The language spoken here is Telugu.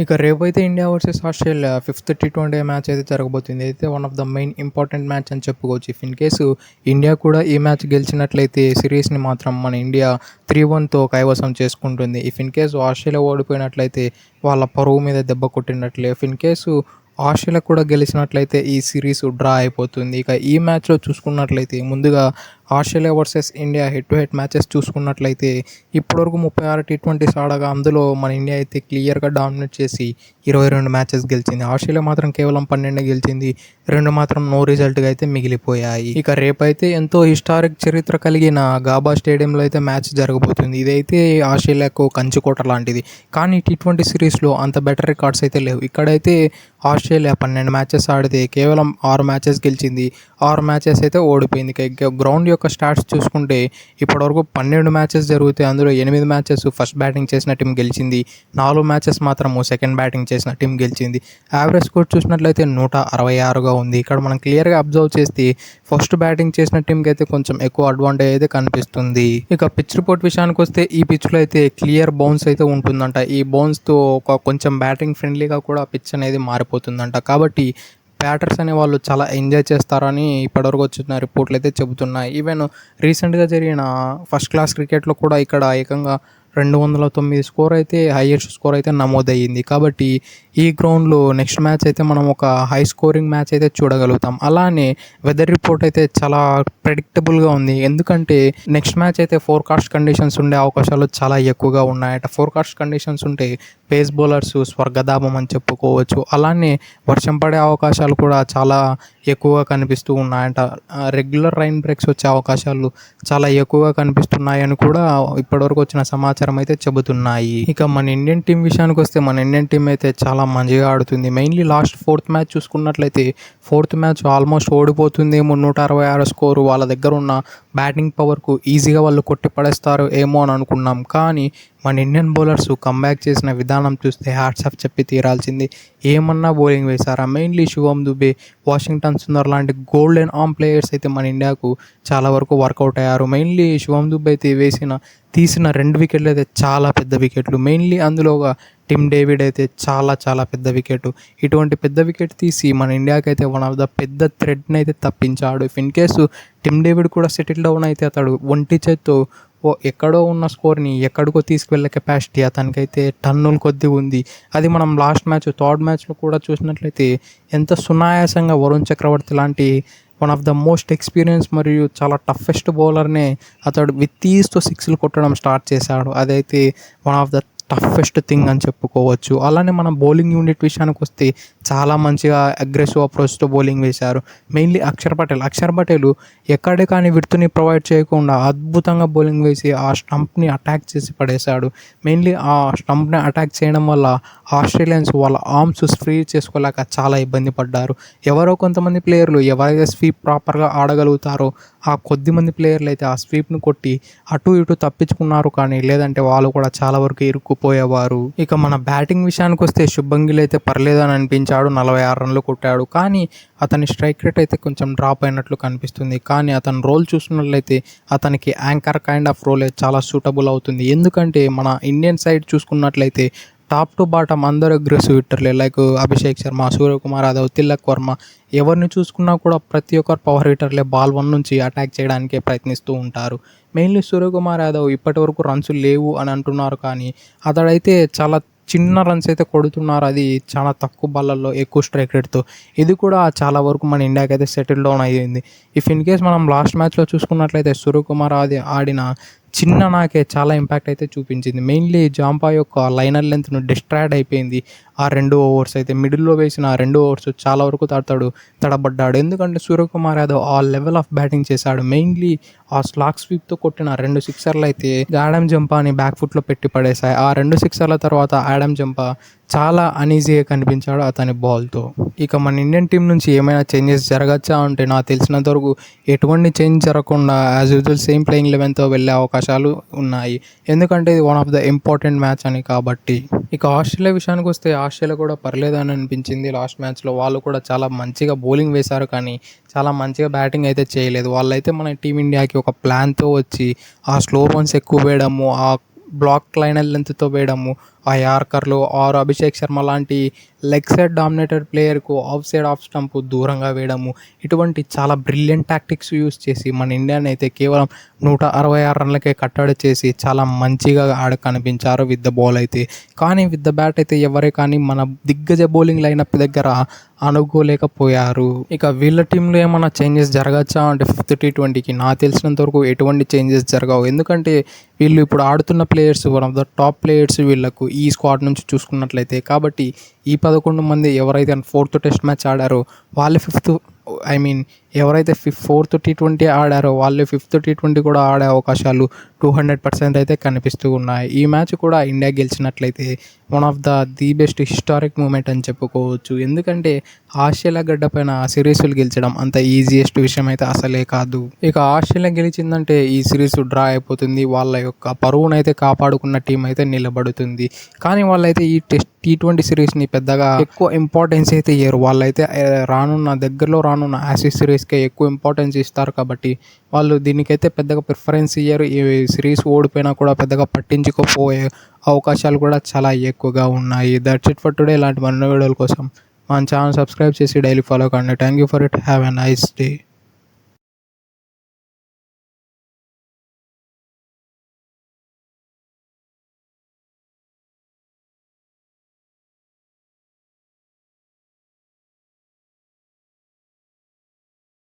ఇక రేపైతే ఇండియా వర్సెస్ ఆస్ట్రేలియా ఫిఫ్త్ టీ20 మ్యాచ్ అయితే జరగబోతుంది. అయితే one of the main important match అని చెప్పుకోవచ్చు. ఇఫ్ ఇన్ కేసు ఇండియా కూడా ఈ మ్యాచ్ గెలిచినట్లయితే సిరీస్ని మాత్రం మన ఇండియా 3-1తో కైవసం చేసుకుంటుంది. ఇఫ్ ఇన్ కేసు ఆస్ట్రేలియా ఓడిపోయినట్లయితే వాళ్ళ పరువు మీద దెబ్బ కొట్టినట్లే. ఇఫ్ ఇన్ కేసు ఆస్ట్రేలియా కూడా గెలిచినట్లయితే ఈ సిరీస్ డ్రా అయిపోతుంది. ఇక ఈ మ్యాచ్లో చూసుకున్నట్లయితే ముందుగా Australia versus India head to head matches చూసుకున్నట్లయితే ఇప్పటివరకు 36 టీ20s ఆడగా అందులో మన ఇండియా అయితే క్లియర్గా డామినేట్ చేసి 22 మ్యాచెస్ గెలిచింది. ఆస్ట్రేలియా మాత్రం కేవలం 12 గెలిచింది. 2 మాత్రం నో రిజల్ట్గా అయితే మిగిలిపోయాయి. ఇక రేపైతే ఎంతో హిస్టారిక్ చరిత్ర కలిగిన గాబా స్టేడియంలో అయితే మ్యాచ్ జరగబోతుంది. ఇదైతే ఆస్ట్రేలియాకు కంచుకోట లాంటిది. కానీ టీ20 సిరీస్లో అంత బెటర్ రికార్డ్స్ అయితే లేవు. ఇక్కడైతే ఆస్ట్రేలియా 12 మ్యాచెస్ ఆడితే కేవలం 6 మ్యాచెస్ గెలిచింది. 6 మ్యాచెస్ అయితే ఓడిపోయింది. ఇక గ్రౌండ్ యొక్క స్టాట్స్ చూసుకుంటే ఇప్పటివరకు 12 మ్యాచెస్ జరుగుతాయి. అందులో 8 మ్యాచెస్ ఫస్ట్ బ్యాటింగ్ చేసిన టీం గెలిచింది. 4 మ్యాచెస్ మాత్రము సెకండ్ బ్యాటింగ్ చేసిన టీం గెలిచింది. యావరేజ్ స్కోర్ చూసినట్లయితే 166గా ఉంది. ఇక్కడ మనం క్లియర్గా అబ్జర్వ్ చేస్తే ఫస్ట్ బ్యాటింగ్ చేసిన టీంకి అయితే కొంచెం ఎక్కువ అడ్వాంటేజ్ అయితే కనిపిస్తుంది. ఇక పిచ్ రిపోర్ట్ విషయానికి వస్తే ఈ పిచ్లో అయితే క్లియర్ బౌన్స్ అయితే ఉంటుందంట. ఈ బౌన్స్తో కొంచెం బ్యాటింగ్ ఫ్రెండ్లీగా కూడా పిచ్ అనేది మారిపోతుందంట. కాబట్టి బ్యాటర్స్ అనే వాళ్ళు చాలా ఎంజాయ్ చేస్తారని ఇప్పటివరకు వచ్చిన రిపోర్ట్లు అయితే చెబుతున్నాయి. ఈవెన్ రీసెంట్గా జరిగిన ఫస్ట్ క్లాస్ క్రికెట్లో కూడా ఇక్కడ ఏకంగా 209 స్కోర్ అయితే హైయెస్ట్ స్కోర్ అయితే నమోదయ్యింది. కాబట్టి ఈ గ్రౌండ్లో నెక్స్ట్ మ్యాచ్ అయితే మనం ఒక హై స్కోరింగ్ మ్యాచ్ అయితే చూడగలుగుతాం. అలానే వెదర్ రిపోర్ట్ అయితే చాలా ప్రెడిక్టబుల్గా ఉంది. ఎందుకంటే నెక్స్ట్ మ్యాచ్ అయితే ఫోర్కాస్ట్ కండిషన్స్ ఉండే అవకాశాలు చాలా ఎక్కువగా ఉన్నాయట. ఫోర్కాస్ట్ కండిషన్స్ ఉంటే పేస్ బౌలర్స్ స్వర్గధామం అని చెప్పుకోవచ్చు. అలానే వర్షం పడే అవకాశాలు కూడా చాలా ఎక్కువగా కనిపిస్తూ ఉన్నాయంట. రెగ్యులర్ రైన్ బ్రేక్స్ వచ్చే అవకాశాలు చాలా ఎక్కువగా కనిపిస్తున్నాయని కూడా ఇప్పటివరకు వచ్చిన సమాచారం అయితే చెబుతున్నాయి. ఇక మన ఇండియన్ టీం విషయానికి వస్తే మన ఇండియన్ టీం అయితే చాలా మంచిగా ఆడుతుంది. మెయిన్లీ లాస్ట్ 4th మ్యాచ్ చూసుకున్నట్లయితే 4th మ్యాచ్ ఆల్మోస్ట్ ఓడిపోతుందేమో. 166 స్కోరు వాళ్ళ దగ్గర ఉన్న బ్యాటింగ్ పవర్కు ఈజీగా వాళ్ళు కొట్టి పడేస్తారు ఏమో అని అనుకున్నాం. కానీ మన ఇండియన్ బౌలర్స్ కంబ్యాక్ చేసిన విధానం చూస్తే హ్యాట్స్ ఆఫ్ చెప్పి తీరాల్సింది. ఏమన్నా బౌలింగ్ వేశారా. మెయిన్లీ శుభమ్ దుబే, వాషింగ్టన్ సుందర్ లాంటి గోల్డెన్ ఆర్మ్ ప్లేయర్స్ అయితే మన ఇండియాకు చాలా వరకు వర్కౌట్ అయ్యారు. మెయిన్లీ శుభమ్ దుబే అయితే తీసిన 2 వికెట్లు అయితే చాలా పెద్ద వికెట్లు. మెయిన్లీ అందులో టిమ్ డేవిడ్ అయితే చాలా పెద్ద వికెట్. ఇటువంటి పెద్ద వికెట్ తీసి మన ఇండియాకి అయితే వన్ ఆఫ్ ద పెద్ద థ్రెడ్ని అయితే తప్పించాడు. If in case Tim David కూడా సెటిల్ డౌన్ అయితే అతడు ఒంటి చేత్తో ఎక్కడో ఉన్న స్కోర్ని ఎక్కడికో తీసుకువెళ్ళే కెపాసిటీ అతనికైతే టన్నుల కొద్దీ ఉంది. అది మనం లాస్ట్ మ్యాచ్ 3rd మ్యాచ్లో కూడా చూసినట్లయితే ఎంత సునాయాసంగా వరుణ్ చక్రవర్తి లాంటి one of the most experience మరియు చాలా టఫెస్ట్ బౌలర్నే అతడు విత్ ఈజ్తో 6లు కొట్టడం స్టార్ట్ చేశాడు. అదైతే one of the toughest thing అని చెప్పుకోవచ్చు. అలానే మన బౌలింగ్ యూనిట్ విషయానికి వస్తే చాలా మంచిగా అగ్రెసివ్ అప్రోచ్తో బౌలింగ్ వేశారు. మెయిన్లీ అక్షర్ పటేల్ ఎక్కడే కానీ విడ్త్ని ప్రొవైడ్ చేయకుండా అద్భుతంగా బౌలింగ్ వేసి ఆ స్టంప్ని అటాక్ చేసి పడేశాడు. మెయిన్లీ ఆ స్టంప్ని అటాక్ చేయడం వల్ల ఆస్ట్రేలియన్స్ వాళ్ళ ఆర్మ్స్ ఫ్రీ చేసుకోలేక చాలా ఇబ్బంది పడ్డారు. ఎవరో కొంతమంది ప్లేయర్లు ఎవరైతే స్వీప్ ప్రాపర్గా ఆడగలుగుతారో ఆ కొద్దిమంది ప్లేయర్లు అయితే ఆ స్వీప్ను కొట్టి అటు ఇటు తప్పించుకున్నారు. కానీ లేదంటే వాళ్ళు కూడా చాలా వరకు ఇరుక్కుపోయేవారు. ఇక మన బ్యాటింగ్ విషయానికి వస్తే శుభ్మన్ గిల్ అయితే పర్లేదని అనిపించాడు. 46 రన్లు కొట్టాడు. కానీ అతని స్ట్రైక్ రేట్ అయితే కొంచెం డ్రాప్ అయినట్లు కనిపిస్తుంది. కానీ అతని రోల్ చూసుకున్నట్లయితే అతనికి యాంకర్ కైండ్ ఆఫ్ రోల్ చాలా సూటబుల్ అవుతుంది. ఎందుకంటే మన ఇండియన్ సైడ్ చూసుకున్నట్లయితే టాప్ టు బాటమ్ అందరూ అగ్రెసివ్ హిట్టర్లే. లైక్ అభిషేక్ శర్మ, సూర్యకుమార్ యాదవ్, తిలక్ వర్మ ఎవరిని చూసుకున్నా కూడా ప్రతి ఒక్కరు పవర్ హిట్టర్లే. బాల్ 1 నుంచి అటాక్ చేయడానికే ప్రయత్నిస్తూ ఉంటారు. మెయిన్లీ సూర్యకుమార్ యాదవ్ ఇప్పటి వరకు రన్స్ లేవు అని అంటున్నారు. కానీ అతడైతే చాలా చిన్న రన్స్ అయితే కొడుతున్నారు. అది చాలా తక్కువ బాళ్ళల్లో ఎక్కువ స్ట్రైక్ రేట్తో. ఇది కూడా చాలా వరకు మన ఇండియాకి అయితే సెటిల్ డౌన్ అయ్యింది. ఇఫ్ ఇన్ కేస్ మనం లాస్ట్ మ్యాచ్లో చూసుకున్నట్లయితే సూర్యకుమార్ ఆడిన చిన్న నాకే చాలా ఇంపాక్ట్ అయితే చూపించింది. మెయిన్లీ జాంపా యొక్క లైనర్ లెంత్ను డిస్ట్రాక్ట్ అయిపోయింది. ఆ 2 ఓవర్స్ అయితే మిడిల్లో వేసిన ఆ 2 ఓవర్స్ చాలా వరకు తడబడ్డాడు. ఎందుకంటే సూర్యకుమార్ యాదవ్ ఆ లెవెల్ ఆఫ్ బ్యాటింగ్ చేశాడు. మెయిన్లీ ఆ స్లాగ్ స్వీప్తో కొట్టిన 2 సిక్సర్లు అయితే ఆడమ్ జంపాని బ్యాక్ ఫుట్లో పెట్టి పడేశాయి. ఆ 2 సిక్సర్ల తర్వాత ఆడమ్ జంపా చాలా అనీజీగా కనిపించాడు అతని బాల్తో. ఇక మన ఇండియన్ టీం నుంచి ఏమైనా చేంజెస్ జరగచ్చా అంటే నాకు తెలిసినంత వరకు ఎటువంటి చేంజ్ జరగకుండా యాజ్ యూజువల్ సేమ్ ప్లేయింగ్ 11తో వెళ్ళే అవకాశాలు ఉన్నాయి. ఎందుకంటే ఇది one of the important match అని కాబట్టి. ఇక ఆస్ట్రేలియా విషయానికి వస్తే ఆస్ట్రేలియా కూడా పర్లేదని అనిపించింది. లాస్ట్ మ్యాచ్లో వాళ్ళు కూడా చాలా మంచిగా బౌలింగ్ వేశారు. కానీ చాలా మంచిగా బ్యాటింగ్ అయితే చేయలేదు. వాళ్ళైతే మన టీమిండియాకి ఒక ప్లాన్తో వచ్చి ఆ స్లో రన్స్ ఎక్కువ వేయడము, ఆ బ్లాక్ లైనర్ లెంత్తో వేయడము, ఆ యార్కర్లు ఆర్ అభిషేక్ శర్మ లాంటి లెగ్ సైడ్ డామినేటెడ్ ప్లేయర్కు ఆఫ్ సైడ్ ఆఫ్ స్టంప్ దూరంగా వేయడము, ఇటువంటి చాలా బ్రిలియంట్ టాక్టిక్స్ యూస్ చేసి మన ఇండియాని అయితే కేవలం 166 రన్లకే కట్టడి చేసి చాలా మంచిగా కనిపించారు విత్ ద బాల్ అయితే. కానీ విత్ ద బ్యాట్ అయితే ఎవరే కానీ మన దిగ్గజ బౌలింగ్ లైనప్ దగ్గర అనుకోలేకపోయారు. ఇక వీళ్ళ టీంలో ఏమైనా చేంజెస్ జరగచ్చా అంటే ఫిఫ్త్ టీ20కి నాకు తెలిసినంత వరకు ఎటువంటి చేంజెస్ జరగవు. ఎందుకంటే వీళ్ళు ఇప్పుడు ఆడుతున్న players one of the top players వీళ్ళకు ఈ స్క్వాడ్ నుంచి చూసుకున్నట్లయితే. కాబట్టి ఈ 11 మంది ఎవరైతే 4th టెస్ట్ మ్యాచ్ ఆడారో వాళ్ళే ఎవరైతే 4th టీ20 ఆడారో వాళ్ళే 5th టీ20 కూడా ఆడే అవకాశాలు 200% అయితే కనిపిస్తూ ఉన్నాయి. ఈ మ్యాచ్ కూడా ఇండియా గెలిచినట్లయితే one of the best historic moment అని చెప్పుకోవచ్చు. ఎందుకంటే ఆస్ట్రేలియా గడ్డ పైన సిరీస్లు గెలిచడం అంత ఈజియెస్ట్ విషయం అయితే అసలే కాదు. ఇక ఆస్ట్రేలియా గెలిచిందంటే ఈ సిరీస్ డ్రా అయిపోతుంది. వాళ్ళ యొక్క పరువునైతే కాపాడుకున్న టీం అయితే నిలబడుతుంది. కానీ వాళ్ళైతే ఈ టీ20 సిరీస్ని పెద్దగా ఎక్కువ ఇంపార్టెన్స్ అయితే ఇయ్యరు. వాళ్ళైతే దగ్గరలో రానున్న ఆసీస్ సిరీస్కే ఎక్కువ ఇంపార్టెన్స్ ఇస్తారు. కాబట్టి వాళ్ళు దీనికైతే పెద్దగా ప్రిఫరెన్స్ ఇయ్యరు. ఈ సిరీస్ ఓడిపోయినా కూడా పెద్దగా పట్టించుకోపోయే అవకాశాలు కూడా చాలా ఎక్కువగా ఉన్నాయి. That's it for today. ఇలాంటి మరిన్ని వీడియోల కోసం మన ఛానల్ సబ్స్క్రైబ్ చేసి డైలీ ఫాలో కండి. Thank you for it. Have a nice day.